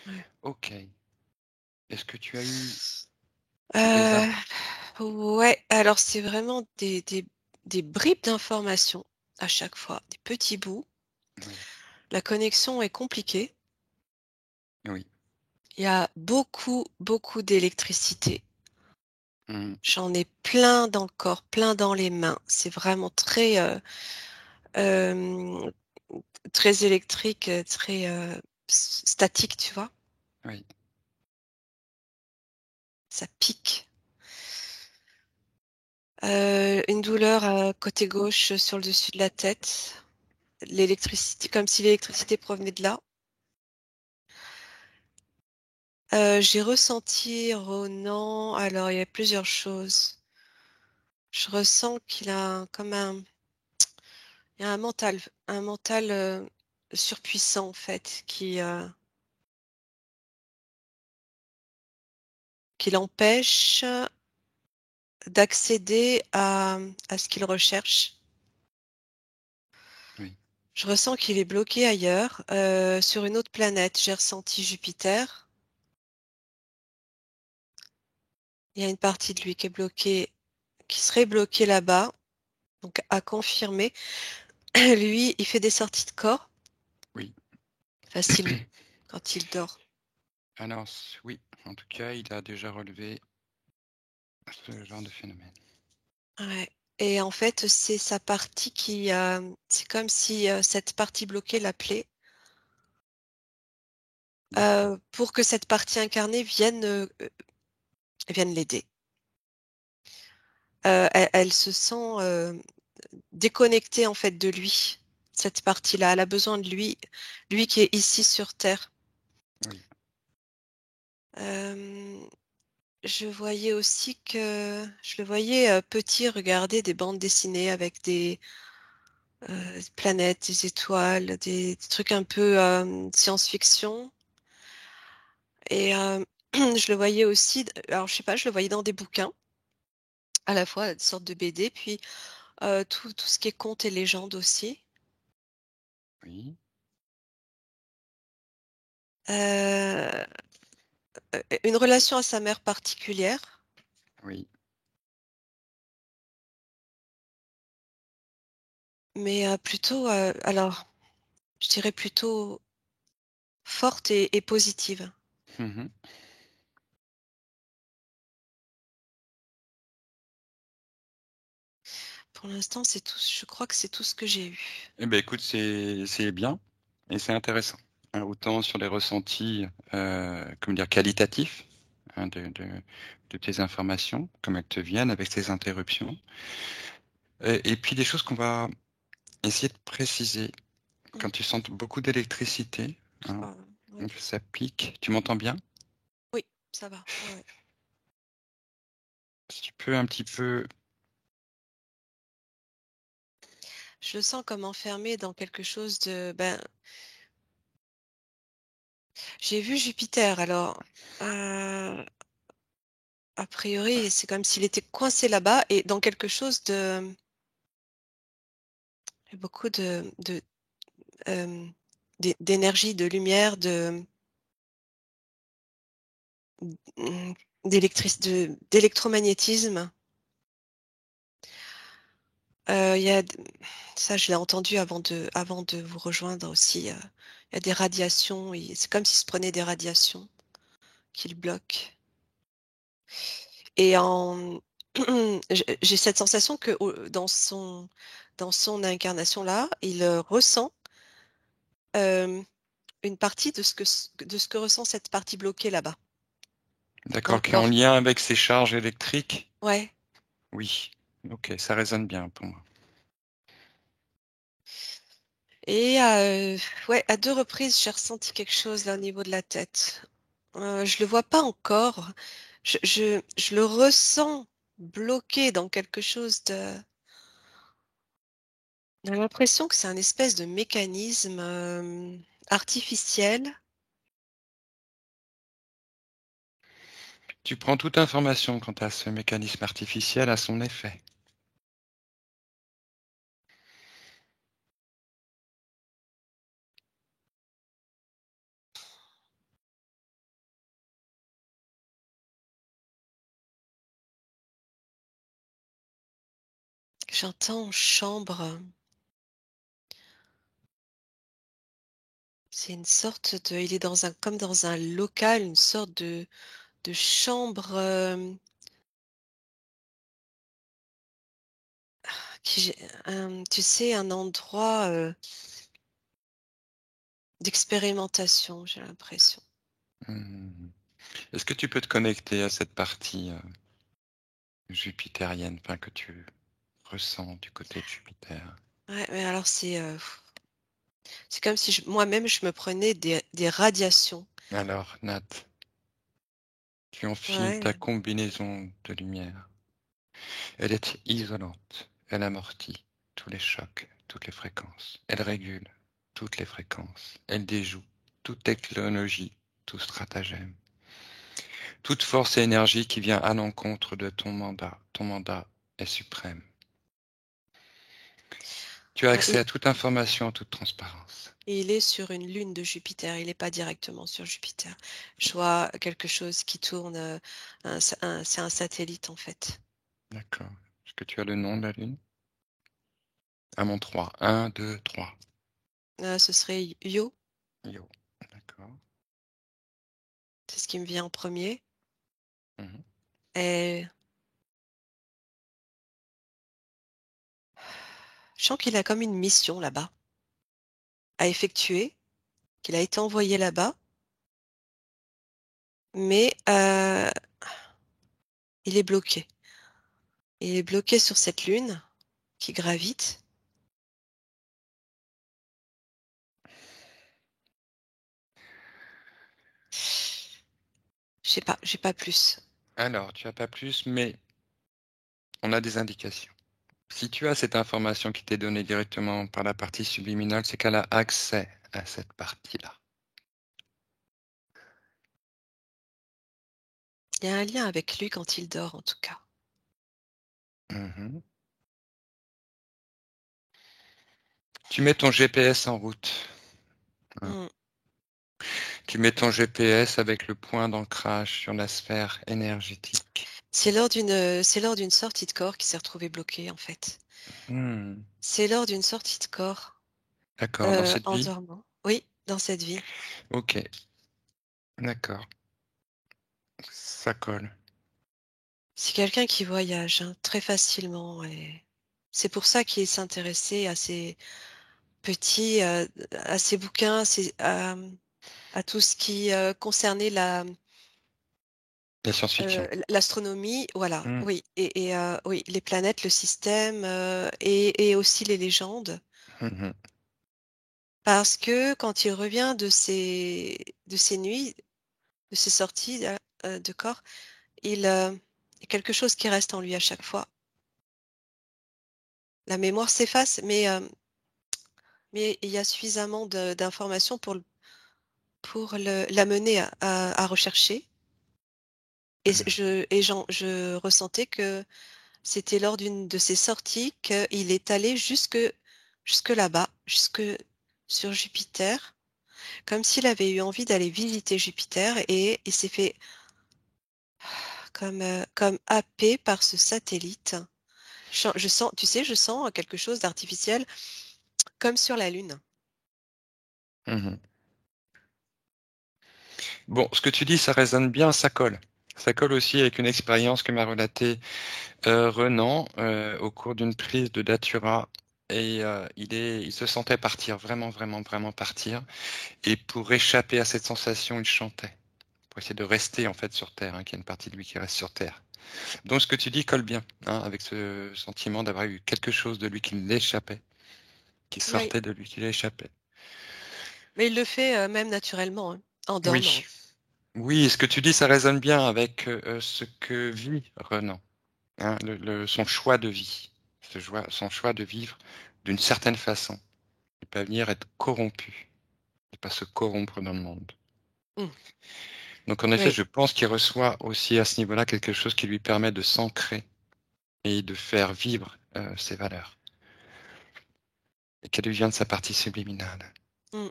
Ouais. OK. Est-ce que tu as eu des Heu, app ouais, alors c'est vraiment des bribes d'informations à chaque fois, des petits bouts. oui, La connexion est compliquée. oui. Il y a beaucoup, beaucoup d'électricité. Mmh. J'en ai plein dans le corps, plein dans les mains. C'est vraiment très, hem, très électrique, très, statique, tu vois? Oui, Ça pique. Une douleur, côté gauche, sur le dessus de la tête. L'électricité comme si l'électricité provenait de là. J'ai ressenti Ronan, alors il y a plusieurs choses. Je ressens qu'il a comme il y a un mental, surpuissant en fait qui l'empêche d'accéder à ce qu'il recherche. oui. Je ressens qu'il est bloqué ailleurs, sur une autre planète. J'ai ressenti Jupiter. Il y a une partie de lui qui est bloquée, qui serait bloquée là-bas, donc à confirmer. Lui, il fait des sorties de corps Oui. facilement quand il dort. Alors oui, en tout cas, il a déjà relevé ce genre de phénomène. Ouais, et en fait, c'est sa partie c'est comme si, cette partie bloquée l'appelait, D'accord, pour que cette partie incarnée vienne l'aider. Elle se sent, déconnectée en fait de lui, cette partie-là. Elle a besoin de lui, lui qui est ici sur terre. oui. Hem, je le voyais, petit regarder des bandes dessinées avec des planètes, des étoiles, des trucs un peu, science-fiction, et je le voyais aussi alors je sais pas, je le voyais dans des bouquins, à la fois des sortes de BD, puis, tout ce qui est contes et légendes aussi. Oui, Heu, une relation à sa mère particulière, oui. mais, plutôt, alors je dirais plutôt forte et positive. Mmh. Pour l'instant, c'est tout, je crois que c'est tout ce que j'ai eu. Eh beh, écoute, c'est bien et c'est intéressant, hein, autant sur les ressentis, comment dire? Qualitatifs, hein, de tes informations, comme elles te viennent avec ces interruptions et puis des choses qu'on va essayer de préciser. Mmh. Quand tu sens beaucoup d'électricité, hein, Oui. que ça pique, tu m'entends bien? Oui, ça va. Ouais, ouais. Si tu peux un petit peu Je le sens comme enfermé dans quelque chose de, j'ai vu Jupiter, alors, heu, a priori, c'est comme s'il était coincé là-bas et dans quelque chose de, beaucoup hem, d'énergie, de lumière, mmh, d'électromagnétisme. Il y a d Ça, je l'ai entendu avant de vous rejoindre aussi, il y a des radiations, et c'est comme s'il se prenait des radiations qui le bloquent, et j'ai cette sensation que dans son incarnation-là, il, ressent, hem, une partie de ce que ressent cette partie bloquée là-bas, dans le d'accord, qui est en corps. lien avec ces charges électriques? Ouais, Oui. OK, ça résonne bien pour moi. et ouais, à 2 reprises, j'ai ressenti quelque chose là au niveau de la tête. Je le vois pas encore. Je le ressens bloqué dans quelque chose de j'ai l'impression que c'est un espèce de mécanisme, artificiel. Tu prends toute information quant à ce mécanisme artificiel, à son effet. J'entends chambre. C'est une sorte de il est dans un comme dans un local, une sorte de chambre, qui j'ai tu sais, un endroit, d'expérimentation, j'ai l'impression. Mmh. Est-ce que tu peux te connecter à cette partie, jupitérienne, enfin que tu ressens du côté de Jupiter? Ouais, mais alors c'est comme si moi-même je me prenais des radiations. Alors Nat, tu enfiles ta Ouais, combinaison de lumière. Elle est isolante, elle amortit tous les chocs, toutes les fréquences. Elle régule toutes les fréquences. Elle déjoue toute technologie, tout stratagème, toute force et énergie qui vient à l'encontre de ton mandat. Ton mandat est suprême. Tu as ouais, accès à toute information en toute transparence. et il est sur une lune de Jupiter, il n'est pas directement sur Jupiter. Je vois quelque chose qui tourne, c'est un satellite en fait. D'accord. Est-ce que tu as le nom de la Lune? À mon 3. 1, 2, 3. Ce serait Io, Yo. D'accord. c'est ce qui me vient en premier. Mhm. Et je sens qu'il a comme une mission là-bas à effectuer, qu'il a été envoyé là-bas, mais il est bloqué. Il est bloqué sur cette lune qui gravite. Je sais pas, j'ai pas plus. Alors, tu n'as pas plus, mais on a des indications. Si tu as cette information qui t'est donnée directement par la partie subliminale, c'est qu'elle a accès à cette partie-là. Il y a un lien avec lui quand il dort en tout cas. Mhm. Tu mets ton GPS en route, hein. Mmh. Tu mets ton GPS avec le point d'ancrage sur la sphère énergétique. C'est lors d'une sortie de corps qui s'est retrouvé bloqué en fait. Hmm. C'est lors d'une sortie de corps, D'accord, dans cette en vie? dormant. Oui, dans cette vie. Ok, d'accord, ça colle. C'est quelqu'un qui voyage, hein, très facilement et c'est pour ça qu'il s'intéressait à ces bouquins, à tout ce qui, concernait La science-fiction. l'astronomie, voilà, Hmm. oui oui, les planètes, le système, et aussi les légendes. Mhm. Parce que quand il revient de ses nuits, de ses sorties, de corps, il y a quelque chose qui reste en lui à chaque fois. La mémoire s'efface, mais il y a suffisamment d'informations pour l'amener à rechercher. Je ressentais que c'était lors d'une de ces sorties qu'il est allé jusque là-bas, jusque sur Jupiter, comme s'il avait eu envie d'aller visiter Jupiter et il s'est fait comme happé par ce satellite. Je sens, tu sais, je sens quelque chose d'artificiel comme sur la Lune. Mhm. Bon, ce que tu dis, ça résonne bien, ça colle. Ça colle aussi avec une expérience que m'a relatée Renan au cours d'une prise de Datura. Et il se sentait partir, vraiment, vraiment, vraiment partir. Et pour échapper à cette sensation, il chantait. Pour essayer de rester en fait sur Terre, hein, qu'il y a une partie de lui qui reste sur Terre. Donc ce que tu dis colle bien, hein, avec ce sentiment d'avoir eu quelque chose de lui qui l'échappait, qui Oui, sortait de lui, qui l'échappait. mais il le fait même naturellement, hein, en dormant. Oui, oui, ce que tu dis, ça résonne bien avec ce que vit Renan, hein, son choix de vie, son choix de vivre d'une certaine façon, ne pas venir être corrompu, ne pas se corrompre dans le monde. Mm. Donc en effet, Oui, je pense qu'il reçoit aussi à ce niveau-là quelque chose qui lui permet de s'ancrer et de faire vivre ses valeurs, et qu'elle lui vient de sa partie subliminale. mm,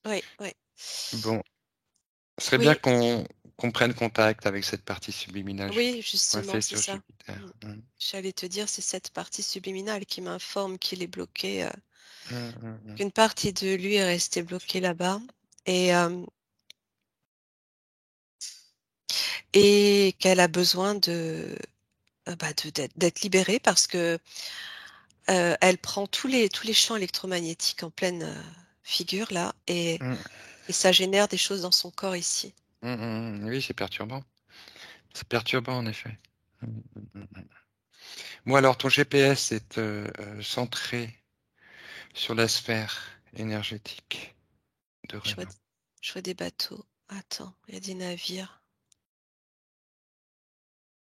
oui, oui. Bon, ce serait bien Oui, qu'on qu'on prenne contact avec cette partie subliminale. Oui, Ouais, justement, c'est c'est sur ça. Mmh. Jupiter. J'allais te dire, c'est cette partie subliminale qui m'informe qu'il est bloqué, Mmh, mmh, mmh. qu'une partie de lui est restée bloquée là-bas et qu'elle a besoin d'être libérée parce que, elle prend tous les champs électromagnétiques en pleine, figure là Mmh. et ça génère des choses dans son corps ici. Mmh, mmh, mmh. Oui, c'est perturbant. C'est perturbant en effet. Mmh, mmh, mmh, mmh. Moi alors ton GPS est, centré sur la sphère énergétique de Je vois Renan. d je vois des bateaux. Attends, il y a des navires.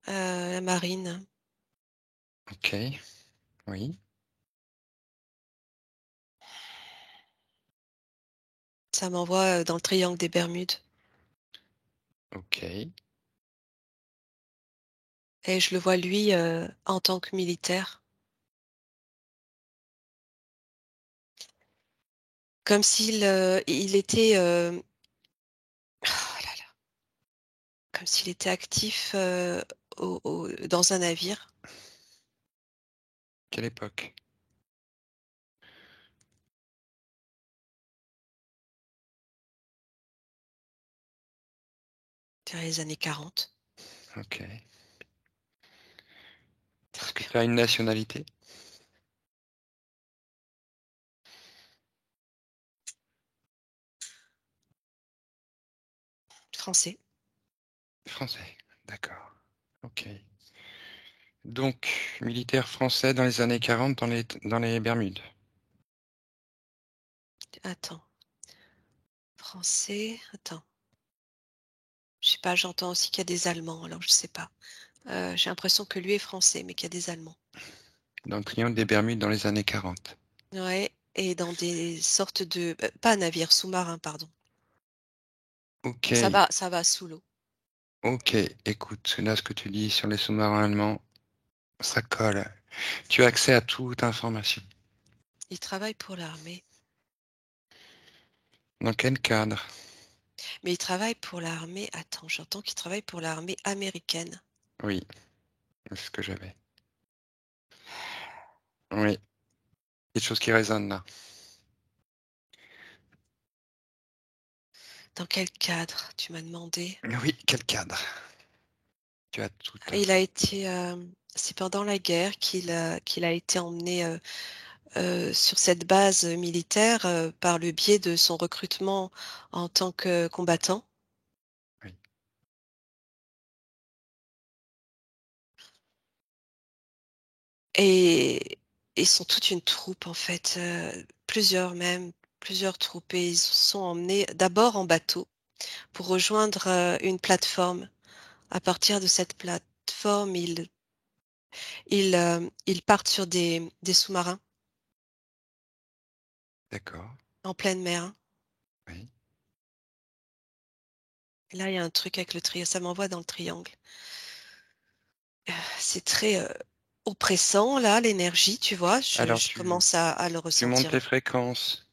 La marine. OK, oui, Ça m'envoie, dans le triangle des Bermudes OK. et je le vois lui, en tant que militaire. Comme il était, oh là là, comme s'il était actif, dans un navire. Quelle époque? Vers les années 40. OK. Est-ce que tu as une nationalité? Français. Français, d'accord. OK. Donc militaire français dans les années 40 dans les Bermudes. Attends, français, attends, je sais pas, j'entends aussi qu'il y a des Allemands, alors je sais pas. J'ai l'impression que lui est français, mais qu'il y a des Allemands. Dans le triangle des Bermudes dans les années 40. Ouais et dans des sortes de pas navires, sous-marins, pardon. OK, Ça va sous l'eau. OK. Écoute, là, ce que tu dis sur les sous-marins allemands, ça colle. Tu as accès à toute information. Il travaille pour l'armée, Dans quel cadre? mais il travaille pour l'armée attends, j'entends qu'il travaille pour l'armée américaine. Oui, c'est ce que j'avais. Oui, quelque chose qui résonne là. Dans quel cadre? Tu m'as demandé. Oui, quel cadre? Tu as toute Il a info. été, c'est pendant la guerre qu'il a été emmené, sur cette base, militaire, par le biais de son recrutement en tant que combattant Oui, et ils sont toute une troupe en fait, plusieurs même, plusieurs troupes et ils sont emmenés d'abord en bateau pour rejoindre, une plateforme. À partir de cette plateforme, ils partent sur des sous-marins d'accord. en pleine mer, hein. Oui. Et là, il y a un truc avec le triangle, ça m'envoie dans le triangle. C'est très, oppressant là, l'énergie, tu vois? Alors Je commence à le tu montes ressentir. tes fréquences.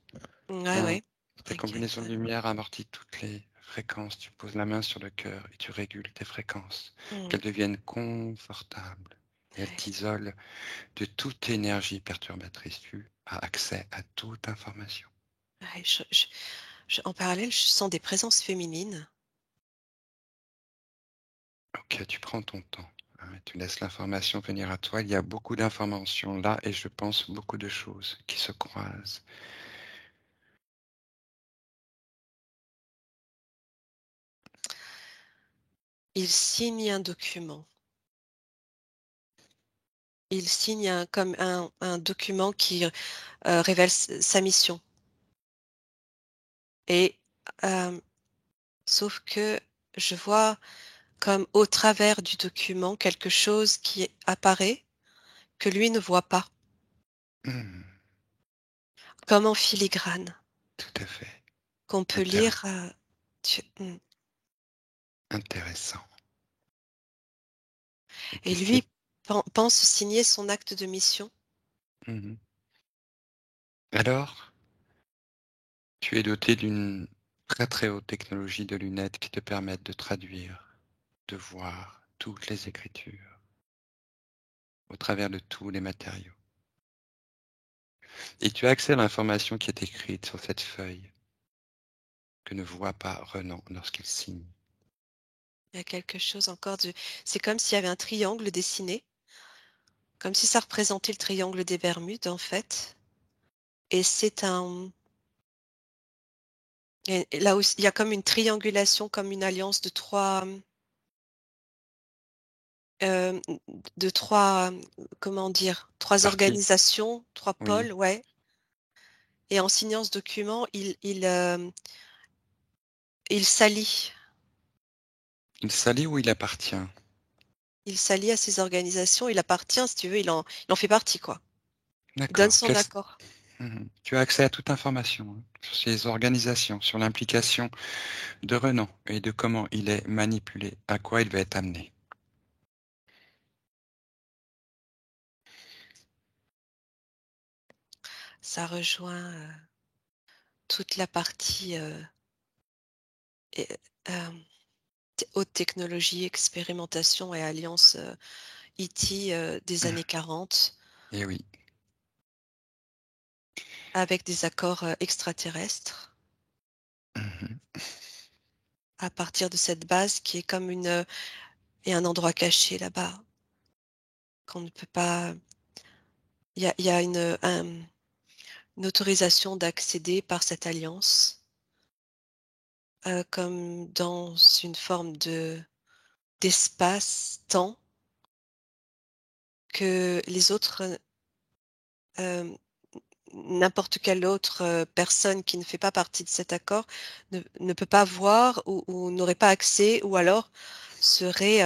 Ouais, Hein. ouais. Ta T'inquiète combinaison de pas. lumière amortit toutes les fréquences. Tu poses la main sur le cœur et tu régules tes fréquences, Mmh. qu'elles deviennent confortables. Et elles Ouais, t'isolent de toute énergie perturbatrice. Tu as accès à toute information. ouais, en parallèle, je sens des présences féminines. Ok, tu prends ton temps. Hein, et tu laisses l'information venir à toi. Il y a beaucoup d'informations là et je pense beaucoup de choses qui se croisent. Il signe un document. Il signe un document qui, révèle sa mission et hem, sauf que je vois comme au travers du document quelque chose qui apparaît que lui ne voit pas, Hmm, comme en filigrane, tout à fait. qu'on peut Intér- lire, intéressant. Et et qu'est-ce qui lui est... pense signer son acte de mission. Mhm. Alors, tu es doté d'une très très haute technologie de lunettes qui te permettent de traduire, de voir toutes les écritures au travers de tous les matériaux. Et tu as accès à l'information qui est écrite sur cette feuille que ne voit pas Renan lorsqu'il signe. Il y a quelque chose encore de c'est comme s'il y avait un triangle dessiné, comme si ça représentait le triangle des Bermudes, en fait, et c'est un et là aussi, il y a comme une triangulation, comme une alliance de 3 hem, de 3 comment dire? 3 Partie? organisations, 3 Oui. pôles, ouais, et en signant ce document, il s'allie. Il s'allie ou il appartient? Il s'allie à ces organisations, il appartient, si tu veux, il en fait partie, quoi. Il donne D'accord. son accord. Tu as accès à toute information hein, sur ces organisations, sur l'implication de Renan et de comment il est manipulé, à quoi il va être amené. Ça rejoint, toute la partie, et haute technologie, expérimentation et alliance, IT, des années 40, Et oui. avec des accords, extraterrestres, Mhm. à partir de cette base qui est comme il y a un endroit caché là-bas qu'on ne peut pas il y a une autorisation d'accéder par cette alliance, comme dans une forme d'espace-temps que les autres, hem, n'importe quelle autre, personne qui ne fait pas partie de cet accord ne peut pas voir ou n'aurait pas accès ou alors serait,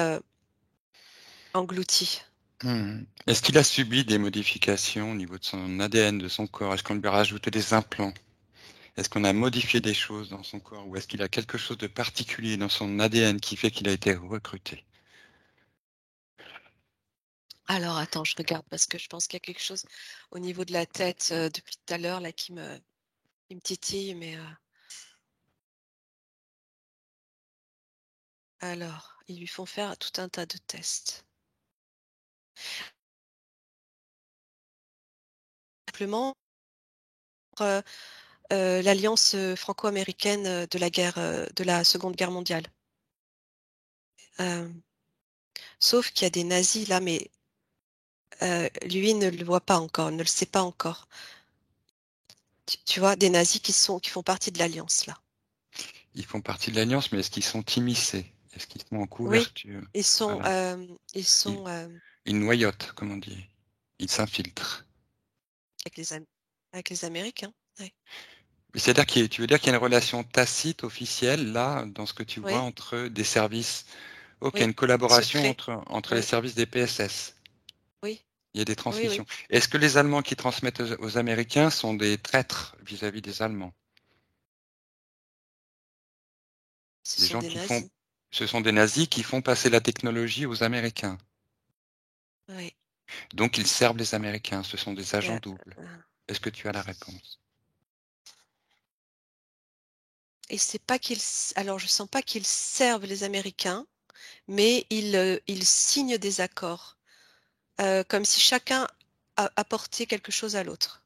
englouti. Est-ce qu'il a subi des modifications au niveau de son ADN, de son corps? Est-ce qu'on lui a rajouté des implants? Est-ce qu'on a modifié des choses dans son corps? Ou est-ce qu'il a quelque chose de particulier dans son ADN qui fait qu'il a été recruté? Alors attends, je regarde parce que je pense qu'il y a quelque chose au niveau de la tête, depuis tout à l'heure là qui me titille, mais, alors, ils lui font faire tout un tas de tests. Simplement, heu l'alliance, franco-américaine, de la Seconde Guerre mondiale. Hem, Sauf qu'il y a des nazis là, mais, lui ne le voit pas encore, ne le sait pas encore. Tu vois? Des nazis qui font partie de l'alliance là. Ils font partie de l'alliance, mais est-ce qu'ils sont immiscés? Est-ce qu'ils sont en Oui, couverture? ils sont, Voilà. hem, ils Ils, sont, ils noyotent, comme on dit. Ils s'infiltrent. avec les Américains. Ouais. C'est-à-dire tu veux dire qu'il y a une relation tacite, officielle, là, dans ce que tu vois, Oui, entre des services. Ok, il y a oui, une collaboration secret. entre les Oui, services des PSS. oui, Il y a des oui, transmissions. oui. Est-ce que les Allemands qui transmettent aux Américains sont des traîtres vis-à-vis des Allemands? Ce Des sont gens des qui font, nazis. ce sont des nazis qui font passer la technologie aux Américains. Oui. Donc ils servent les Américains. Ce sont des Il y agents a, doubles. heu Est-ce que tu as la réponse? et c'est pas qu'ils s alors je sens pas qu'ils servent les Américains, mais ils signent des accords, comme si chacun a apportait quelque chose à l'autre.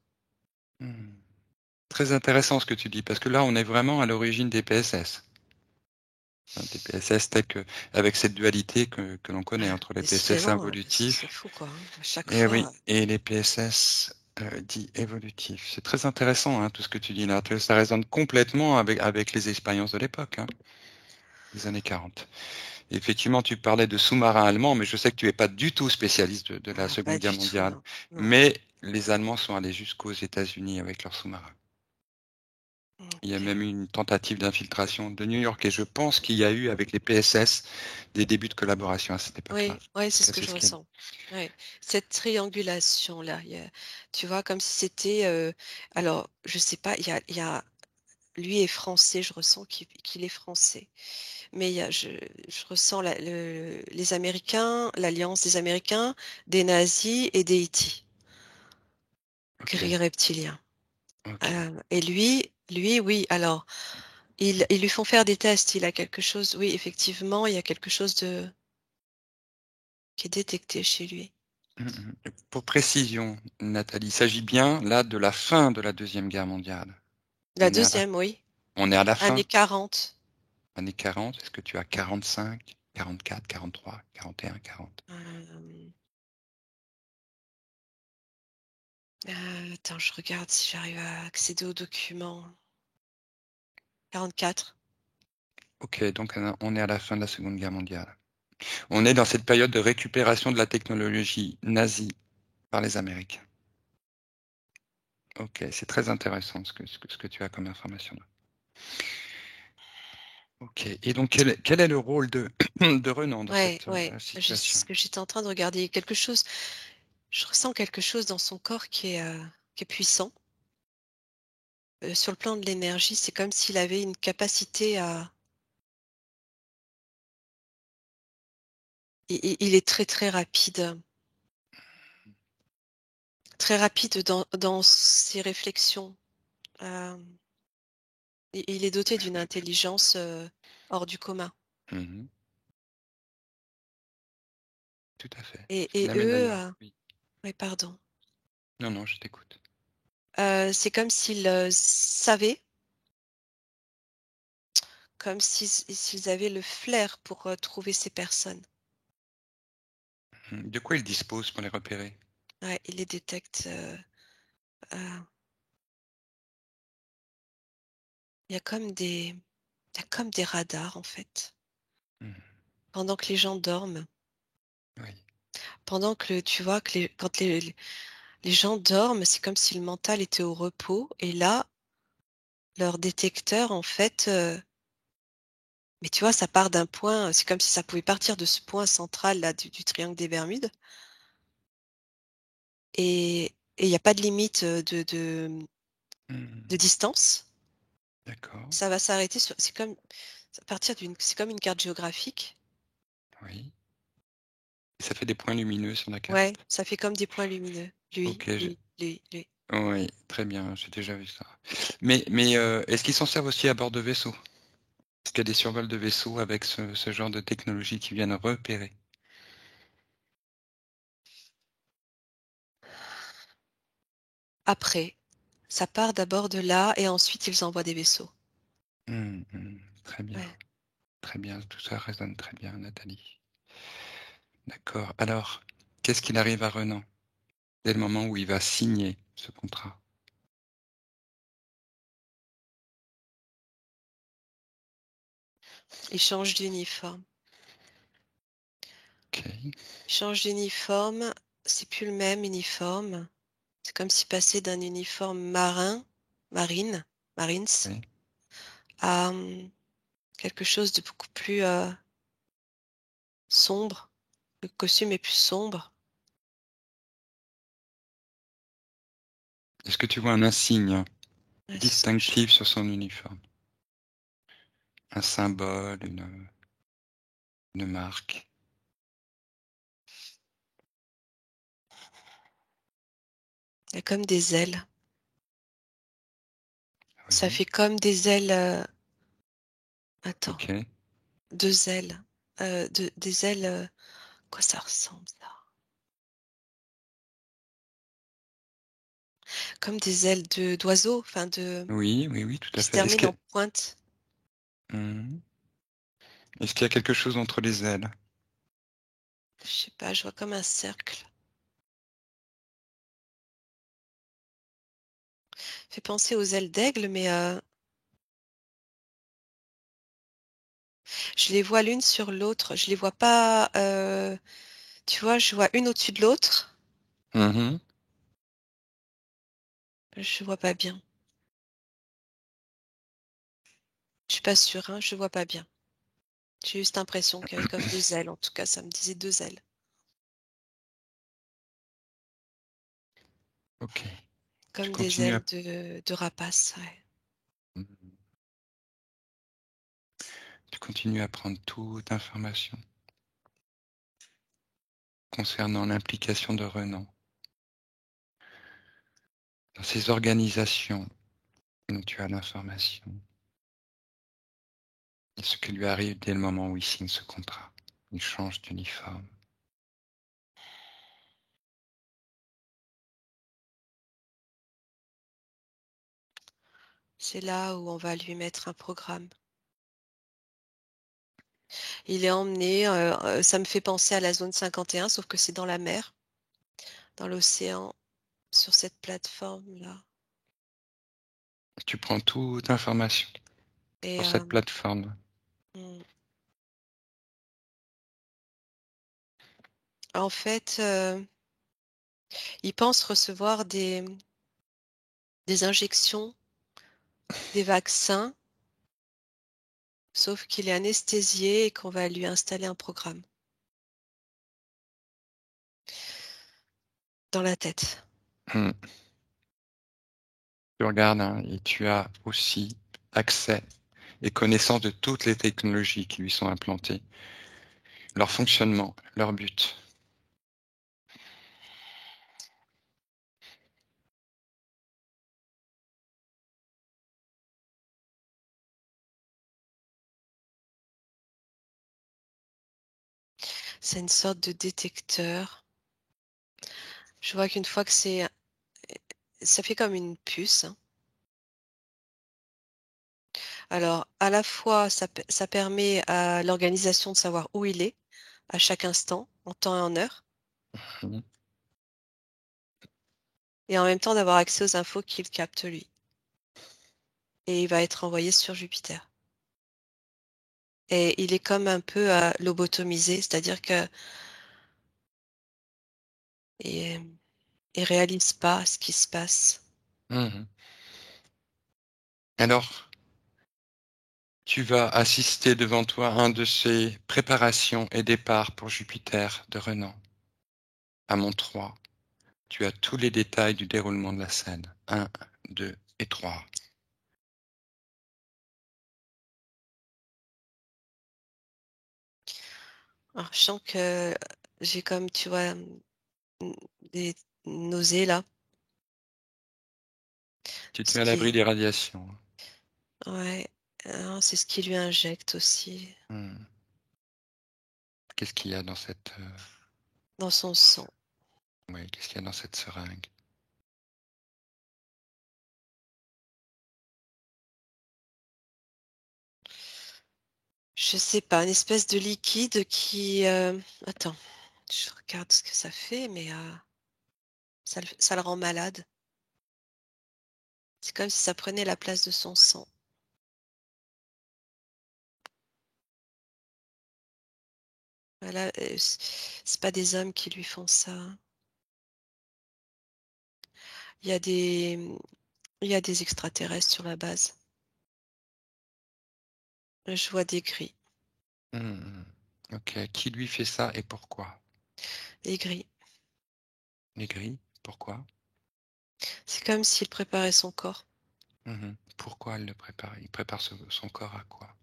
Hmm. Très intéressant ce que tu dis, parce que là, on est vraiment à l'origine des PSS. Hein, des PSS tels que, avec cette dualité que l'on connaît entre les PSS Décidément, c'est involutifs fou quoi, hein. À chaque et oui, fois, et les PSS dits évolutifs. C'est très intéressant hein, tout ce que tu dis là. Ça résonne complètement avec les expériences de l'époque, hein, des années 40. Effectivement, tu parlais de sous-marins allemands, mais je sais que tu n'es pas du tout spécialiste de la ah pas Seconde Guerre du tout, mondiale. non, non. Mais les Allemands sont allés jusqu'aux États-Unis avec leurs sous-marins. Il y a même OK. eu une tentative d'infiltration de New York et je pense qu'il y a eu avec les PSS des débuts de collaboration à cette époque-là. Oui, ouais, En tout c'est ce cas, que c'est je ce qu'il y a dit. ressens. Ouais, cette triangulation-là, tu vois, comme si c'était, alors je sais pas, il y a lui est français, je ressens qu'il est français. Mais je ressens les Américains, l'alliance des Américains, des nazis et des Hittis, Ok, gris reptiliens. ok. Et lui, oui, alors, Ils lui font faire des tests, il a quelque chose, oui, effectivement, il y a quelque chose qui est détecté chez lui. Pour précision, Nathalie, il s'agit bien là de la fin de la Deuxième Guerre mondiale. La On est à la deuxième, oui, on est à la fin? années 40. Années 40, est-ce que tu as 45, 44, 43, 41, 40? Hem, Attends, je regarde si j'arrive à accéder aux documents. 44. OK, donc on est à la fin de la Seconde Guerre mondiale. On est dans cette période de récupération de la technologie nazie par les Américains. OK, c'est très intéressant ce que tu as comme information là. OK, et donc quel est le rôle de de Renan dans Ouais, cette, ouais, situation? ce que j'étais en train de regarder. Quelque chose, je ressens quelque chose dans son corps qui est puissant. Sur le plan de l'énergie, c'est comme s'il avait une capacité à il est très, très rapide. Très rapide dans ses réflexions. Hem, il est doté d'une intelligence, hors du commun Mmh. Tout à fait. et Phénomène eux, d'ailleurs oui. oui, pardon. Non, non, je t'écoute. C'est comme s'ils, savaient, comme s'ils avaient le flair pour, trouver ces personnes. De quoi il dispose pour les repérer? Ouais, ils les détectent, heu, il y a comme des il y a comme des radars, en fait. Mmh. Pendant que les gens dorment, Oui. pendant que tu vois que quand les gens dorment, c'est comme si le mental était au repos et là, leur détecteur, en fait, mais tu vois, ça part d'un point, c'est comme si ça pouvait partir de ce point central là du triangle des Bermudes et il y a pas de limite, de Mmh. distance. D'accord. Ça va s'arrêter sur c'est comme à partir c'est comme une carte géographique. Oui. Et ça fait des points lumineux sur la Ouais, carte? ça fait comme des points lumineux. Lui, OK, lui, lui, lui. oui, très bien, j'ai déjà vu ça. Mais, est-ce qu'ils s'en servent aussi à bord de vaisseaux? Est-ce qu'il y a des survols de vaisseaux avec ce genre de technologie qui viennent repérer? Après, ça part d'abord de là et ensuite ils envoient des vaisseaux. Très bien, Ouais. très bien, tout ça résonne très bien, Nathalie. D'accord. Alors, qu'est-ce qu'il arrive à Renan dès le moment où il va signer ce contrat? Ils changent d'uniforme. OK, Ils changent d'uniforme, c'est plus le même uniforme. C'est comme s'il passait d'un uniforme marine, marines, oui. à, quelque chose de beaucoup plus, sombre. Le costume est plus sombre. Est-ce que tu vois un insigne Ouais, c'est ce que je distinctif sur son uniforme? Un symbole, une marque? il y a comme des ailes. Ça Oui, fait comme des ailes, attends, OK. 2 ailes, des ailes, quoi ça ressemble ça? Comme des ailes d'oiseau, enfin de Oui, oui, oui, tout qui à se fait. terminent en pointe. Mmh. Est-ce qu'il y a quelque chose entre les ailes? Je sais pas, je vois comme un cercle. Fait penser aux ailes d'aigle, mais, je les vois l'une sur l'autre. Je les vois pas, tu vois, je vois une au-dessus de l'autre. Mmh. Je vois pas bien. Je suis pas sûre, hein, je vois pas bien. J'ai juste l'impression qu'il y avait comme 2 ailes, en tout cas, ça me disait 2 ailes, OK. Tu comme des continues à ailes de rapace, ouais. mmh, tu continues à prendre toute information concernant l'implication de Renan dans ces organisations dont tu as l'information. Et ce qui lui arrive dès le moment où il signe ce contrat. Il change d'uniforme. C'est là où on va lui mettre un programme. Il est emmené, ça me fait penser à la zone 51, sauf que c'est dans la mer, dans l'océan, sur cette plateforme-là. Tu prends toute information Et sur cette plateforme. mmh, en fait, il pense recevoir des injections, des vaccins, sauf qu'il est anesthésié et qu'on va lui installer un programme dans la tête. Hmm. Tu regardes, hein, et tu as aussi accès et connaissance de toutes les technologies qui lui sont implantées, leur fonctionnement, leur but. C'est une sorte de détecteur. Je vois qu'une fois que ça fait comme une puce, hein. Alors, à la fois, ça permet à l'organisation de savoir où il est à chaque instant, en temps et en heure, Mhm. et en même temps d'avoir accès aux infos qu'il capte lui. Et il va être envoyé sur Jupiter. Et il est comme un peu lobotomisé, c'est-à-dire que il, il réalise pas ce qui se passe. Mhm. Alors, tu vas assister devant toi à un de ces préparations et départs pour Jupiter de Renan. À mon 3, tu as tous les détails du déroulement de la scène. 1, 2 et 3. Alors, je sens que j'ai comme, tu vois, des nausées là. Tu te Ce mets à l'abri qui, des radiations. ouais, c'est ce qui lui injecte aussi Hmm. Qu'est-ce qu'il y a dans cette, dans son sang. ouais, qu'est-ce qu'il y a dans cette seringue? Je sais pas, une espèce de liquide qui... Attends, je regarde ce que ça fait, mais ça le rend malade. C'est comme si ça prenait la place de son sang. Voilà, c'est pas des hommes qui lui font ça. Il y a il y a des extraterrestres sur la base. Je vois des gris. Hmm. Ok, qui lui fait ça et pourquoi? Des gris. Les grilles? Pourquoi? C'est comme s'il préparait son corps Mhm. Pourquoi elle le prépare? Il prépare son corps à quoi?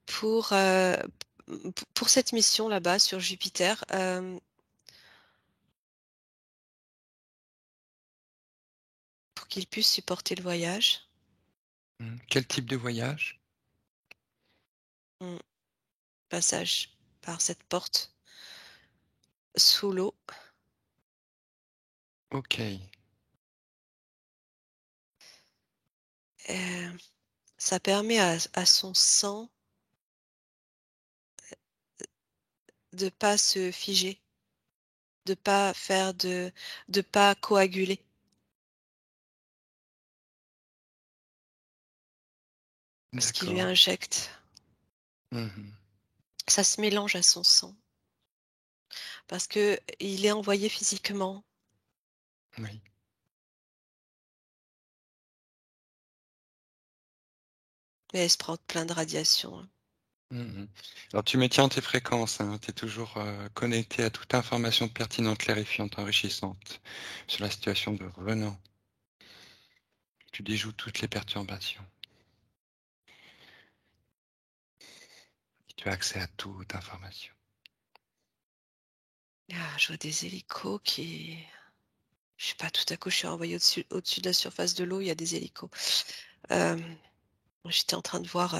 pour, pour cette mission là-bas sur Jupiter. Pour qu'il puisse supporter le voyage. Quel type de voyage? Mm. Passage par cette porte sous l'eau. Ok. Euh, Ça permet à son sang de pas se figer, de pas faire de pas coaguler. Ce qui lui D'accord. injecte, Mhm. ça se mélange à son sang parce que il est envoyé physiquement, Oui. mais il se prend plein de radiations, hein. Mhm. Alors tu maintiens tes fréquences, hein, tu es toujours connecté à toute information pertinente, clarifiante, enrichissante sur la situation de Renan. Tu déjoues toutes les perturbations. Tu as accès à toute information. Ah, je vois des hélicos qui, je sais pas, tout à coup, je suis envoyée au-dessus de la surface de l'eau, il y a des hélicos. Euh, J'étais en train de voir.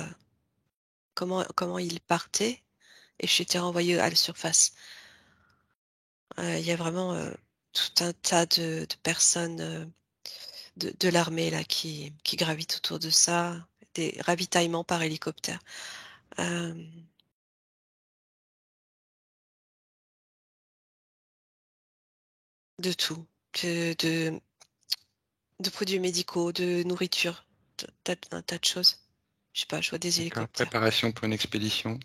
comment il partait et j'étais renvoyée à la surface. Il y a vraiment, tout un tas de personnes, de l'armée là qui gravitent autour de ça, des ravitaillements par hélicoptère. Hem, de tout, de produits médicaux, de nourriture, un tas de choses. Je sais pas, je vois des D'accord. hélicoptères. Préparation pour une expédition.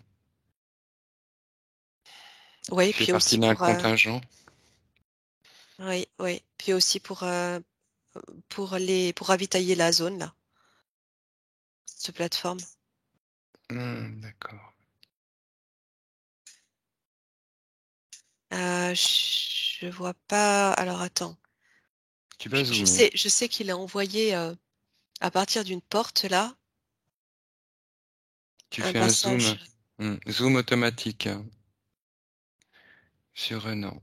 Oui, Tu fais puis partie aussi d'un pour, contingent. oui, oui, puis aussi pour ravitailler la zone là, cette plateforme. D'accord. Je vois pas, alors attends, Tu je vas je zoomer. sais je sais qu'il a envoyé, à partir d'une porte là, Tu un fais un zoom. passage. Zoom automatique, hein, sur Renan.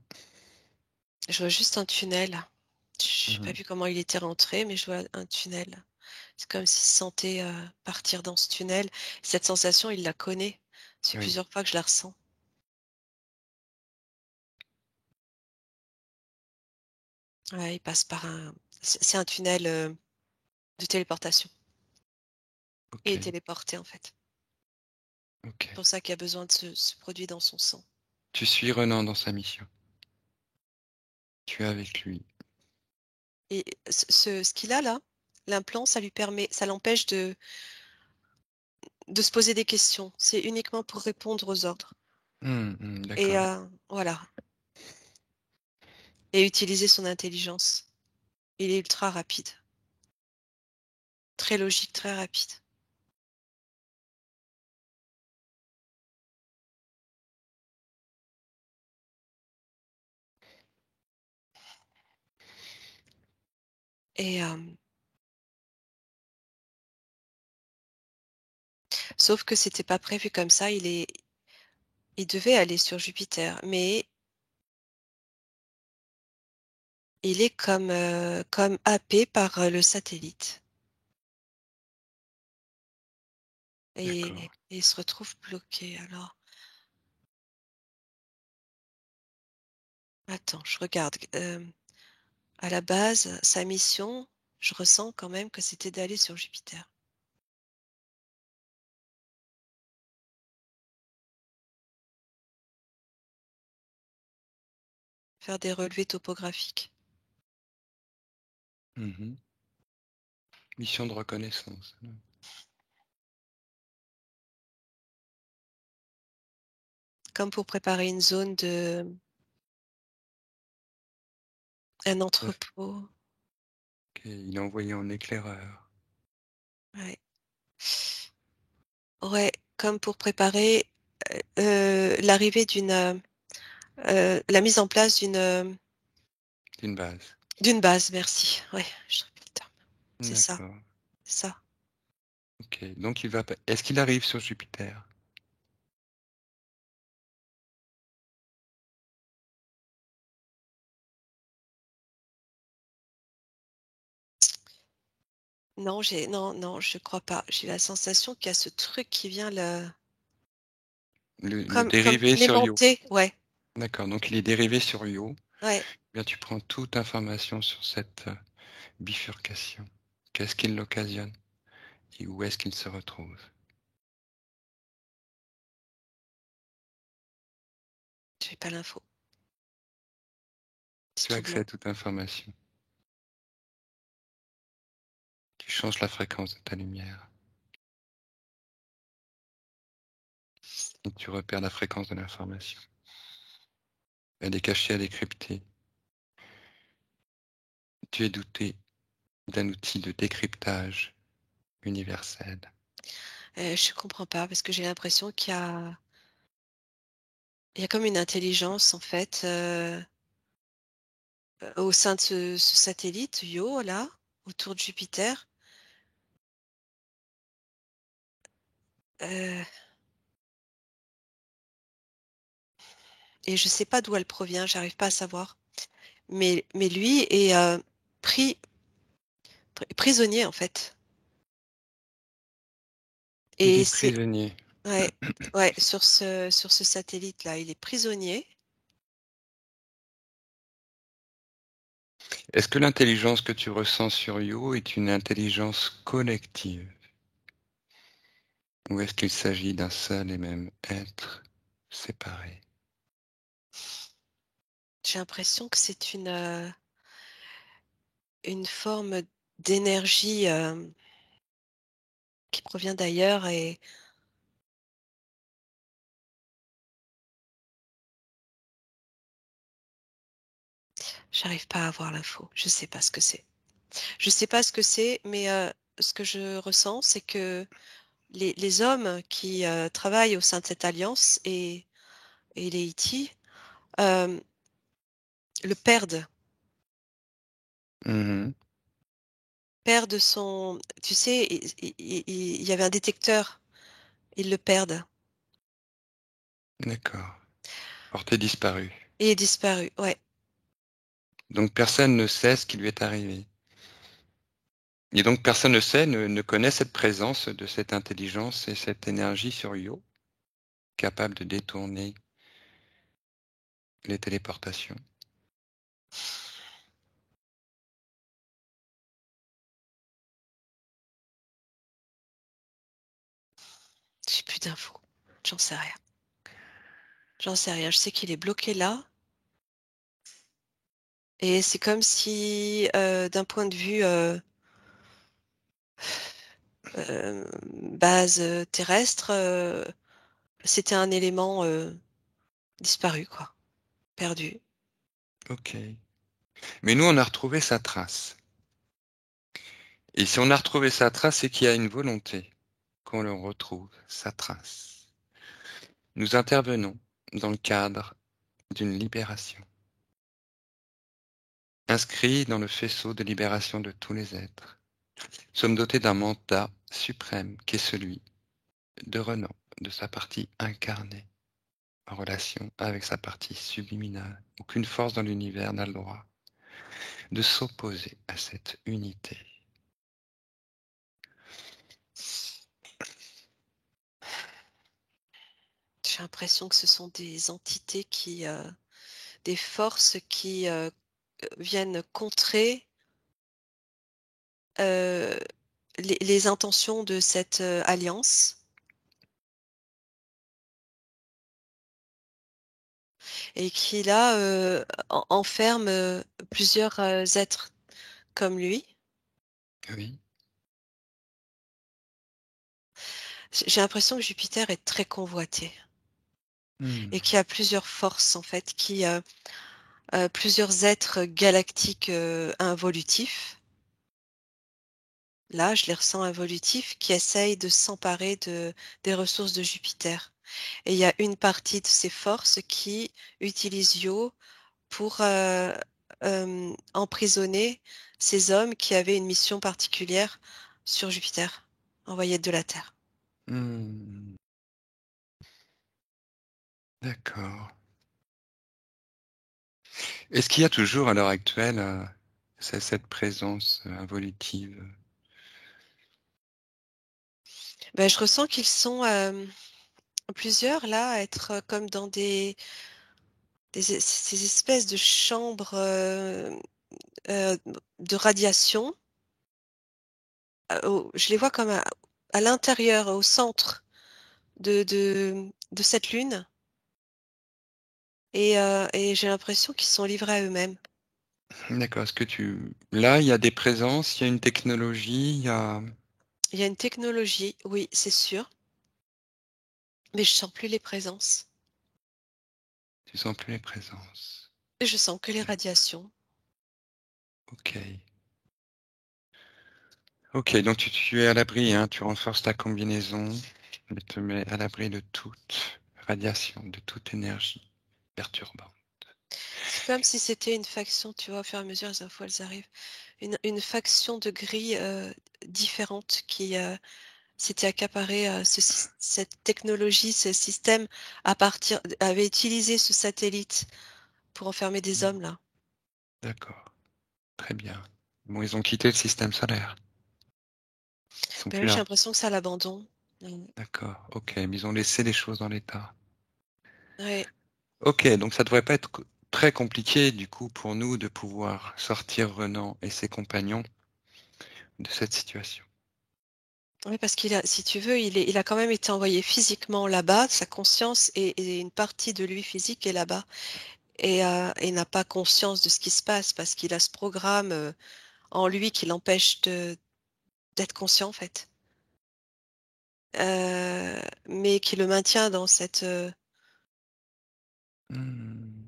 Je vois juste un tunnel. J'ai pas Mhm. vu comment il était rentré, mais je vois un tunnel. C'est comme s'il se sentait, partir dans ce tunnel. Cette sensation, il la connaît. Ça fait Oui. plusieurs fois que je la ressens. Ouais, il passe par c'est un tunnel, de téléportation. Il Ok. est téléporté, en fait. Ok. C'est pour ça qu'il a besoin de ce produit dans son sang. Tu suis Renan dans sa mission. Tu es avec lui. Et ce qu'il a là, l'implant, ça l'empêche de se poser des questions. C'est uniquement pour répondre aux ordres et D'accord. voilà, et utiliser son intelligence. Il est ultra rapide, très logique, très rapide. Et sauf que c'était pas prévu comme ça, il devait aller sur Jupiter, mais il est comme happé par, le satellite D'accord. et il se retrouve bloqué. Alors, attends, je regarde, à la base, sa mission, je ressens quand même que c'était d'aller sur Jupiter. Faire des relevés topographiques. Mhm. Mission de reconnaissance. Comme pour préparer une zone un Ouais. entrepôt. Ok. Il est envoyé en éclaireur. Ouais. Ouais, comme pour préparer, l'arrivée la mise en place D'une base. d'une base, merci. Ouais, je trouvais plus le terme. C'est ça, D'accord. c'est ça. Ok. Donc il va. Est-ce qu'il arrive sur Jupiter? Non, je crois pas. J'ai la sensation qu'il y a ce truc qui vient le Le comme dérivé sur Io. l'aimanté, ouais, D'accord. Donc il est dérivé sur Io. ouais. Bien, tu prends toute information sur cette bifurcation. Qu'est-ce qui l'occasionne et où est-ce qu'il se retrouve? J'ai pas l'info. C'est Tu as tout accès à blanc. toute information. Tu changes la fréquence de ta lumière et tu repères la fréquence de l'information. Elle est cachée, elle est cryptée. Tu es douté d'un outil de décryptage universel. Je comprends pas parce que j'ai l'impression il y a comme une intelligence en fait, au sein de ce satellite Io là, autour de Jupiter. Heu et je sais pas d'où elle provient, j'arrive pas à savoir. Mais lui est, pris prisonnier en fait Il et est c'est prisonnier. Ouais, ouais, sur ce satellite-là, il est prisonnier. Est-ce que l'intelligence que tu ressens sur Io est une intelligence collective? Ou est-ce qu'il s'agit d'un seul et même être séparé? J'ai l'impression que c'est une forme d'énergie, qui provient d'ailleurs et j'arrive pas à avoir l'info. Je sais pas ce que c'est. Je sais pas ce que c'est, mais ce que je ressens, c'est que les hommes qui, travaillent au sein de cette alliance et les Iti, hem, le perdent. Mmh. Perdent son tu sais, il y avait un détecteur, ils le perdent D'accord. Porté disparu. et il est disparu, ouais. Donc personne ne sait ce qui lui est arrivé. Et donc personne ne sait, ne connaît cette présence de cette intelligence et cette énergie sur Io, capable de détourner les téléportations. J'ai plus d'infos. J'en sais rien. J'en sais rien. Je sais qu'il est bloqué là et c'est comme si, d'un point de vue, base, terrestre, c'était un élément, disparu quoi, perdu. Ok. Mais nous, on a retrouvé sa trace. Et si on a retrouvé sa trace, c'est qu'il y a une volonté qu'on le retrouve, sa trace. Nous intervenons dans le cadre d'une libération, inscrits dans le faisceau de libération de tous les êtres. Nous sommes dotés d'un mandat suprême qui est celui de Renan, de sa partie incarnée, en relation avec sa partie subliminale. Aucune force dans l'univers n'a le droit de s'opposer à cette unité. J'ai l'impression que ce sont des entités qui, des forces qui, viennent contrer, heu, les intentions de cette, alliance et qui là, enferme, plusieurs, êtres comme lui. Oui. J'ai l'impression que Jupiter est très convoité Hmm. et qu'il y a plusieurs forces en fait qui, plusieurs êtres galactiques, involutifs. Là, je les ressens involutifs qui essayent de s'emparer des ressources de Jupiter et il y a une partie de ces forces qui utilise Io pour, emprisonner ces hommes qui avaient une mission particulière sur Jupiter, envoyés de la Terre. Hmm. D'accord. Est-ce qu'il y a toujours à l'heure actuelle cette présence involutive? Ben, je ressens qu'ils sont, plusieurs là à être, comme dans ces espèces de chambres, heu, de radiation. Je les vois comme à l'intérieur, au centre de cette lune et j'ai l'impression qu'ils sont livrés à eux-mêmes. D'accord. Est-ce que là, il y a des présences, il y a une technologie, il y a... Il y a une technologie, oui, c'est sûr, mais je sens plus les présences. Tu sens plus les présences. Je sens que les radiations. Ok. Ok, donc tu es à l'abri, hein, tu renforces ta combinaison, et te mets à l'abri de toute radiation, de toute énergie perturbante. C'est comme si c'était une faction, tu vois, au fur et à mesure, les infos, elles arrivent. Une faction de gris, différente qui, s'était accaparée, cette technologie, ce système avait utilisé ce satellite pour enfermer des Hmm. hommes là. D'accord, très bien. Bon, ils ont quitté le système solaire. Ils sont Ben plus oui, j'ai là. l'impression que c'est à l'abandon. Mmh. D'accord, OK, mais ils ont laissé les choses dans l'état. Ouais. OK, donc ça devrait pas être très compliqué du coup pour nous de pouvoir sortir Renan et ses compagnons de cette situation. Oui, parce qu'il a si tu veux, il a quand même été envoyé physiquement là-bas, sa conscience et une partie de lui physique est là-bas et n'a pas conscience de ce qui se passe parce qu'il a ce programme, en lui qui l'empêche d'être conscient, en fait. Mais qui le maintient dans cette, Mmh.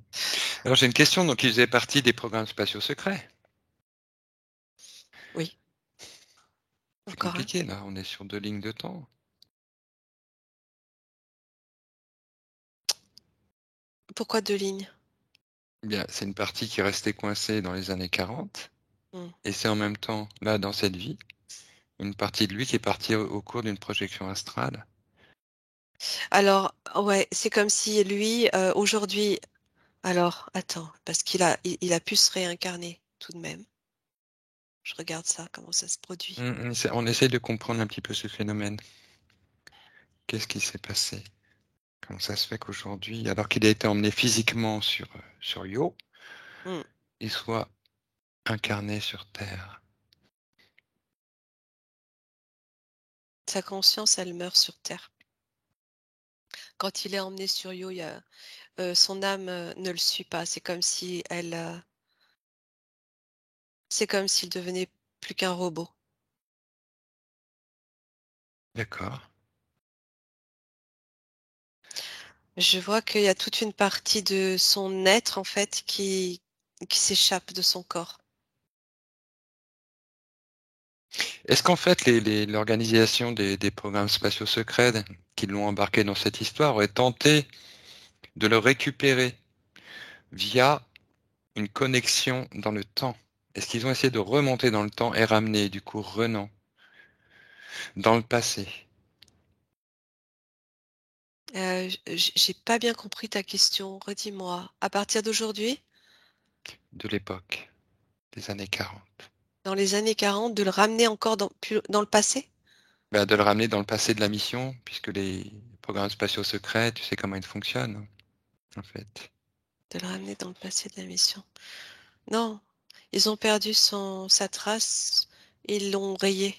Alors j'ai une question, donc ils faisaient partie des programmes spatiaux secrets? oui, C'est encore un. compliqué là, on est sur 2 lignes de temps. Pourquoi 2 lignes? Bien, c'est une partie qui est restée coincée dans les années 40 Mmh. et c'est en même temps, là, dans cette vie, une partie de lui qui est partie au cours d'une projection astrale. Alors, ouais, c'est comme si lui, aujourd'hui alors attends, parce qu'il a pu se réincarner tout de même. Je regarde ça, comment ça se produit. On essaye de comprendre un petit peu ce phénomène. Qu'est-ce qui s'est passé? Comment ça se fait qu'aujourd'hui, alors qu'il a été emmené physiquement sur Io, Mmh. il soit incarné sur Terre? Sa conscience, elle meurt sur terre. Quand il est emmené sur Io, son âme, ne le suit pas. C'est comme s'il devenait plus qu'un robot. D'accord. Je vois qu'il y a toute une partie de son être, en fait, qui s'échappe de son corps. Est-ce qu'en fait, l'organisation des programmes spatiaux secrets qui l'ont embarqué dans cette histoire aurait tenté de le récupérer via une connexion dans le temps? Est-ce qu'ils ont essayé de remonter dans le temps et ramener, du coup, Renan dans le passé J'ai pas bien compris ta question, redis-moi. À partir d'aujourd'hui? de l'époque, des années 40? Dans les années 40, de le ramener encore dans le passé? Bah, de le ramener dans le passé de la mission, puisque les programmes spatiaux secrets, tu sais comment ils fonctionnent, en fait. De le ramener dans le passé de la mission. Non, ils ont perdu sa trace, ils l'ont rayé.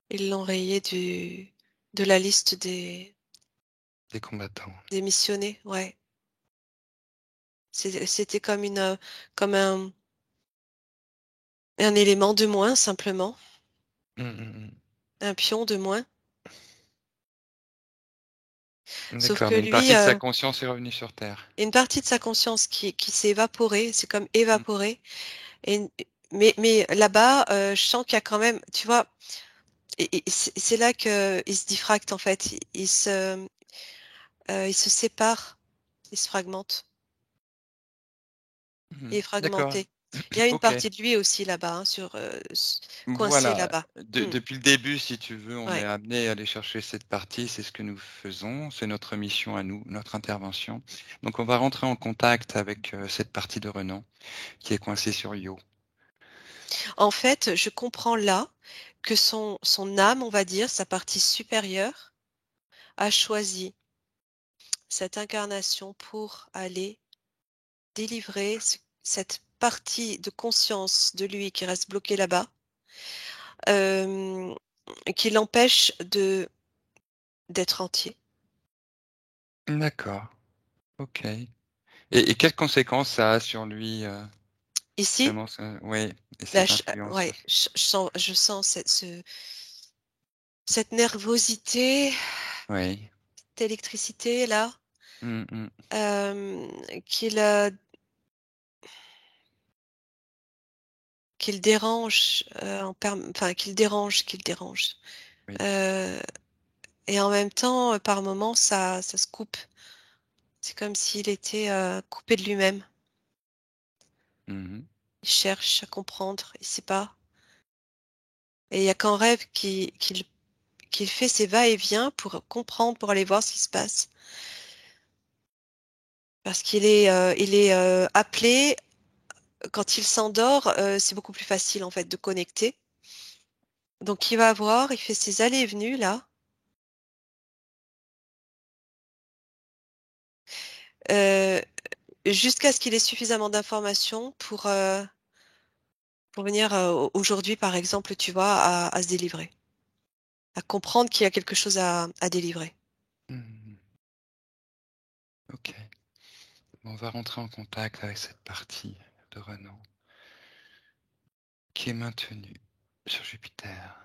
Ils l'ont rayé de la liste Des combattants. des missionnés, ouais. C'était comme comme un élément de moins, simplement, Mmh. un pion de moins. Sauf D'accord, que mais une lui, partie de sa conscience est revenue sur Terre. une partie de sa conscience qui s'est évaporée, c'est comme Mmh. évaporé. Et, mais là-bas, je sens qu'il y a quand même, tu vois, et c'est là qu'il se diffracte en fait. Il se sépare, il se fragmente, Mmh. il est D'accord. fragmenté. Il y a une OK. partie de lui aussi là-bas, hein, coincé Voilà, là-bas. Hmm, depuis le début, si tu veux, on est ouais. amené à aller chercher cette partie, c'est ce que nous faisons, c'est notre mission à nous, notre intervention. Donc on va rentrer en contact avec, cette partie de Renan qui est coincée sur Io. En fait, je comprends là que son âme, on va dire, sa partie supérieure, a choisi cette incarnation pour aller délivrer cette partie de conscience de lui qui reste bloquée là-bas, euh, qui l'empêche d'être entier. D'accord, OK. Et quelles conséquences ça a sur lui, Ici, vraiment ça oui et là, cette influence? ouais, je sens cette nervosité, Oui. cette électricité là, Mmh mh. euh, qu'il qu'il dérange, enfin qu'il dérange. Oui. Euh, et en même temps, par moments, ça se coupe. C'est comme s'il était coupé de lui-même. Mmh. Il cherche à comprendre, il sait pas. Et il y a qu'en rêve qu'il fait ses va-et-vient pour comprendre, pour aller voir ce qui se passe. Parce il est appelé, quand il s'endort, c'est beaucoup plus facile en fait de connecter. Donc il va voir, il fait ses allées et venues là, heu, jusqu'à ce qu'il ait suffisamment d'informations pour venir, aujourd'hui par exemple, tu vois, à se délivrer, à comprendre qu'il y a quelque chose à délivrer. Mmh. OK. On va rentrer en contact avec cette partie de Renan qui est maintenue sur Jupiter.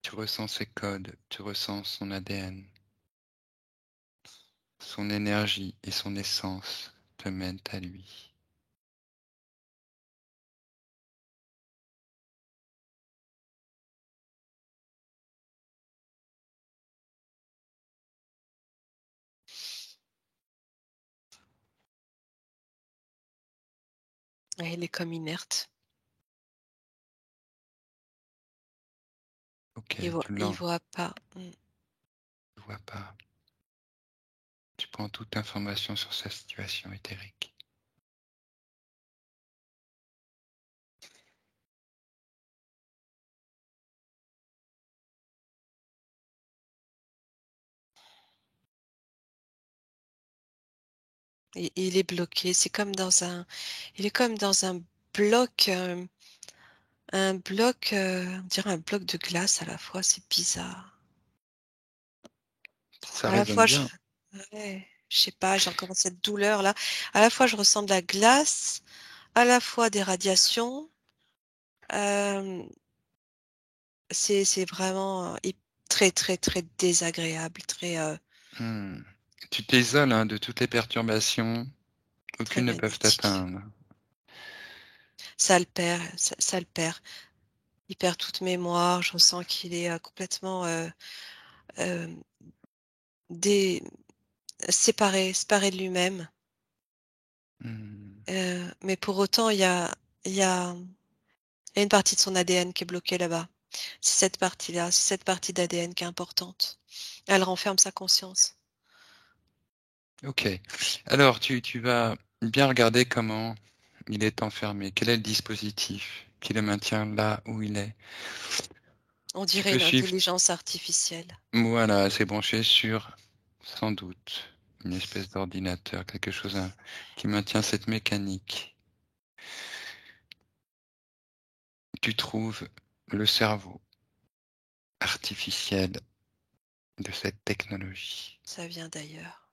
Tu ressens ses codes, tu ressens son ADN, son énergie et son essence te mènent à lui. Ouais, il est comme inerte. OK, Il voit pas. Mmh. tu vois pas. Tu prends toute information sur sa situation éthérique. Et il est bloqué, il est comme dans bloc, on dirait un bloc de glace à la fois, c'est bizarre. Ça À la résonne fois bien. je sais pas, j'ai encore cette douleur là. À la fois je ressens de la glace, à la fois des radiations, hem, c'est vraiment, très, très, très désagréable, Mmh. Tu t'isoles, hein, de toutes les perturbations, très aucune ne peuvent magnétique. t'atteindre. Ça le perd. Il perd toute mémoire, je ressens qu'il est, complètement, hem, dé séparé de lui-même, Mmh. mais pour autant il y a il y a une partie de son ADN qui est bloquée là-bas. C'est cette partie-là, c'est cette partie d'ADN qui est importante. Elle renferme sa conscience. OK. Alors tu vas bien regarder comment il est enfermé. Quel est le dispositif qui le maintient là où il est? On Tu dirait peux une suivre, intelligence artificielle. voilà, c'est branché sur, sans doute, une espèce d'ordinateur, quelque chose, qui maintient cette mécanique. Tu trouves le cerveau artificiel de cette technologie. Ça vient d'ailleurs.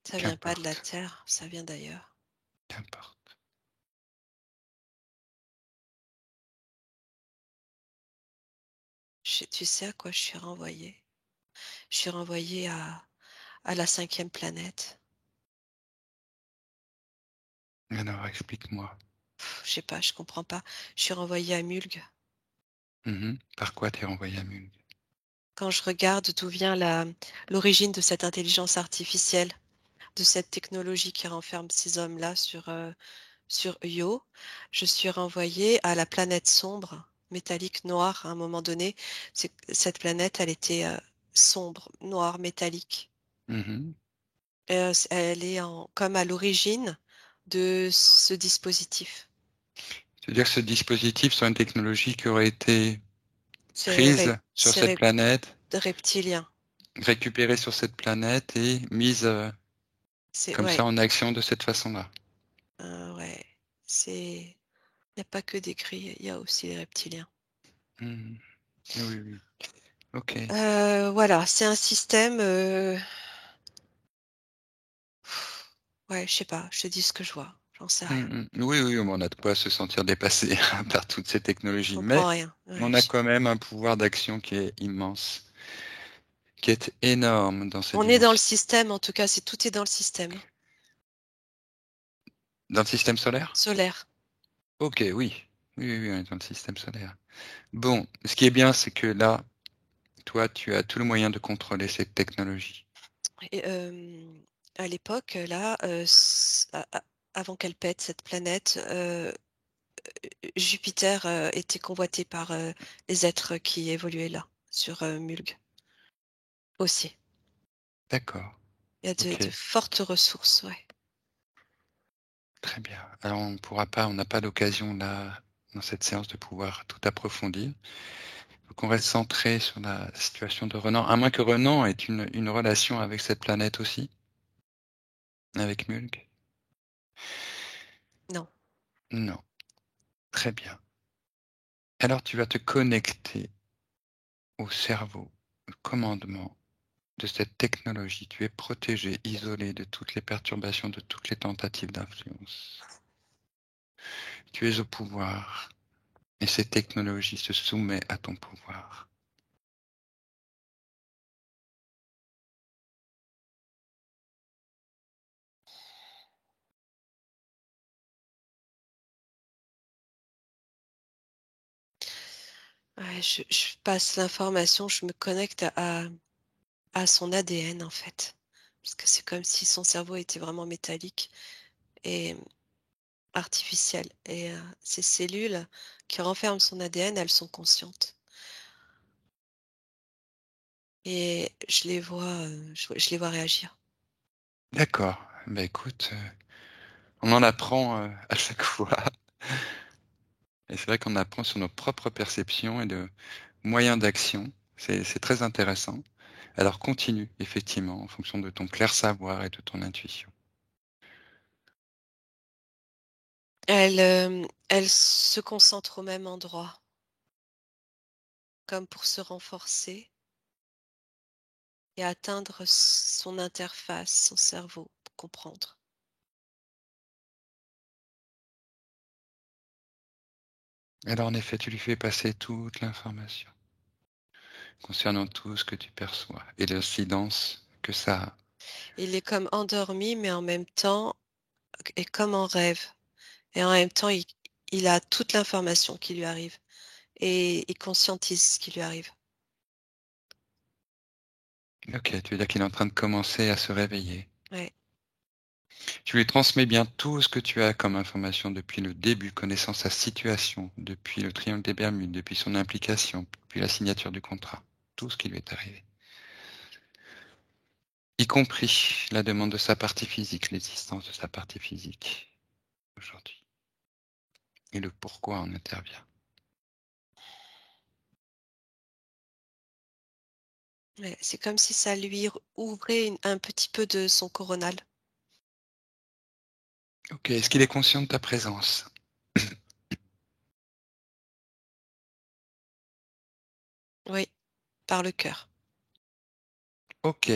Ça vient pas de la Qu'importe, Terre, ça vient d'ailleurs. qu'importe. Tu sais à quoi je suis renvoyée? Je suis renvoyée à la cinquième planète. Alors explique-moi. Je sais pas, je comprends pas. Je suis renvoyée à Mulg. Par quoi t'es renvoyé à Mulhouse? Quand je regarde d'où vient l'origine de cette intelligence artificielle, de cette technologie qui renferme ces hommes-là sur Io, je suis renvoyée à la planète sombre, métallique, noire, à un moment donné. Cette planète, elle était sombre, noire, métallique. Mmh. Elle est comme à l'origine de ce dispositif. C'est-à-dire que ce dispositif soit une technologie qui aurait été C'est prise sur cette planète, reptilien. récupérée sur cette planète et mise, C'est comme ouais, ça en action de cette façon-là. ouais. Il n'y a pas que des gris, il y a aussi les reptiliens. Mmh. Oui, oui. OK. Voilà, c'est un système. Ouais, je sais pas, je te dis ce que je vois, j'en sais rien. Oui, oui, on a de quoi se sentir dépassé par toutes ces Je technologies, mais comprends rien. Ouais, on a quand même un pouvoir d'action qui est immense, qui est énorme dans cette on est dans le dimension. système, en tout cas, c'est tout est dans le système Dans le système solaire? solaire. OK, oui. Oui, oui, oui, on est dans le système solaire. Bon, ce qui est bien, c'est que là, toi, tu as tout le moyen de contrôler cette technologie. Et à l'époque, là, avant qu'elle pète cette planète, Jupiter était convoité par les êtres qui évoluaient là, sur Mulg aussi. D'accord. Il y a de OK, fortes ressources, ouais. très bien. Alors on n'a pas l'occasion là, dans cette séance, de pouvoir tout approfondir. Donc on reste centré sur la situation de Renan, à moins que Renan ait une relation avec cette planète aussi, avec Mulk? Non. Non, très bien. Alors tu vas te connecter au cerveau, au commandement de cette technologie. Tu es protégé, isolé de toutes les perturbations, de toutes les tentatives d'influence. Tu es au pouvoir et cette technologie se soumet à ton pouvoir. Ouais, je passe l'information, je me connecte à son ADN, en fait. Parce que c'est comme si son cerveau était vraiment métallique et artificiel. Et ces cellules qui renferment son ADN, elles sont conscientes. Et je les vois réagir. D'accord. Bah écoute, on en apprend à chaque fois. Et c'est vrai qu'on apprend sur nos propres perceptions et de moyens d'action. C'est très intéressant. Alors continue, effectivement, en fonction de ton clair savoir et de ton intuition. Elle se concentre au même endroit, comme pour se renforcer et atteindre son interface, son cerveau, pour comprendre. Alors en effet, tu lui fais passer toute l'information concernant tout ce que tu perçois et l'incidence que ça a. Il est comme endormi, mais en même temps, et comme en rêve. Et en même temps, il a toute l'information qui lui arrive et il conscientise ce qui lui arrive. Ok, tu veux dire qu'il est en train de commencer à se réveiller. Ouais. Tu lui transmets bien tout ce que tu as comme information depuis le début, connaissant sa situation, depuis le triangle des Bermudes, depuis son implication, depuis la signature du contrat, tout ce qui lui est arrivé. Y compris la demande de sa partie physique, l'existence de sa partie physique aujourd'hui. Et le pourquoi on intervient. Ouais, c'est comme si ça lui ouvrait un petit peu de son coronal. Ok, est-ce qu'il est conscient de ta présence? Oui, par le cœur. Ok,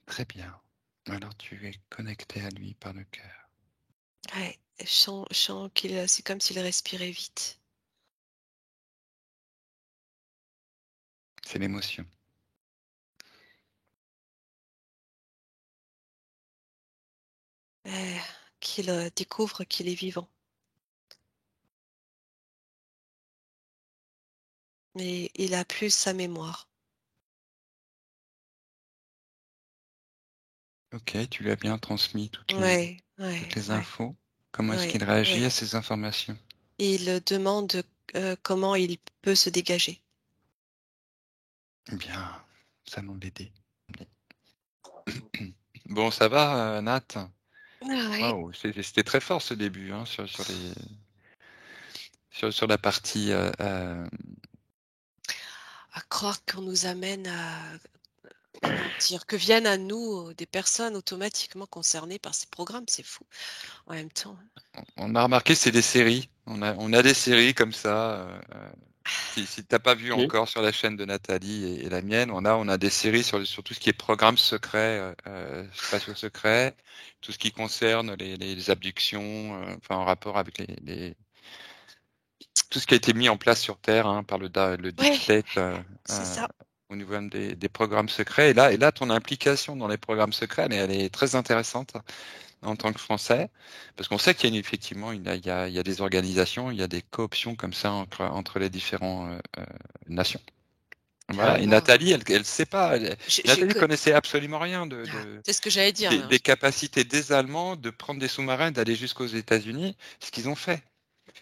très bien. Alors tu es connecté à lui par le cœur. Ouais, je sens c'est comme s'il respirait vite. C'est l'émotion. Eh, qu'il découvre qu'il est vivant. Mais il a plus sa mémoire. Ok, tu lui as bien transmis Ouais, toutes ouais, les ouais, infos. Comment est-ce ouais, qu'il réagit ouais. à ces informations? Il demande comment il peut se dégager. Eh bien, nous allons l'aider. Bon, ça va, Nat? Ah ouais. Waouh, c'était très fort ce début, hein, sur la partie. À croire qu'on nous amène à, comment dire, que viennent à nous des personnes automatiquement concernées par ces programmes, c'est fou. En même temps, On a remarqué, c'est des séries. On a des séries comme ça. Si t'as pas vu Oui. encore sur la chaîne de Nathalie et la mienne, on a des séries sur tout ce qui est programme secret, spatiaux secrets, tout ce qui concerne les abductions, enfin en rapport avec tout ce qui a été mis en place sur Terre, hein, par le Deep ouais, State, c'est ça. au niveau même des programmes secrets. Et là, ton implication dans les programmes secrets, elle est très intéressante en tant que Français, parce qu'on sait qu'il y a effectivement, il y a des organisations, il y a des cooptions comme ça entre les différentes nations. Ah Voilà. là Et là, Nathalie, elle sait pas. je Nathalie que connaissait absolument rien ah, c'est ce que j'allais dire. Hein. des capacités des Allemands de prendre des sous-marins, d'aller jusqu'aux États-Unis, ce qu'ils ont fait.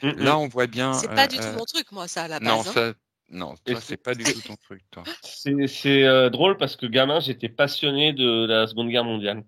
Mm, Là, mm. on voit bien. C'est pas du tout mon truc, moi, ça, à la Non, base. Hein. ça. Non, Et toi, c'est pas du tout ton truc, toi. c'est drôle parce que gamin, j'étais passionné de la Seconde Guerre mondiale.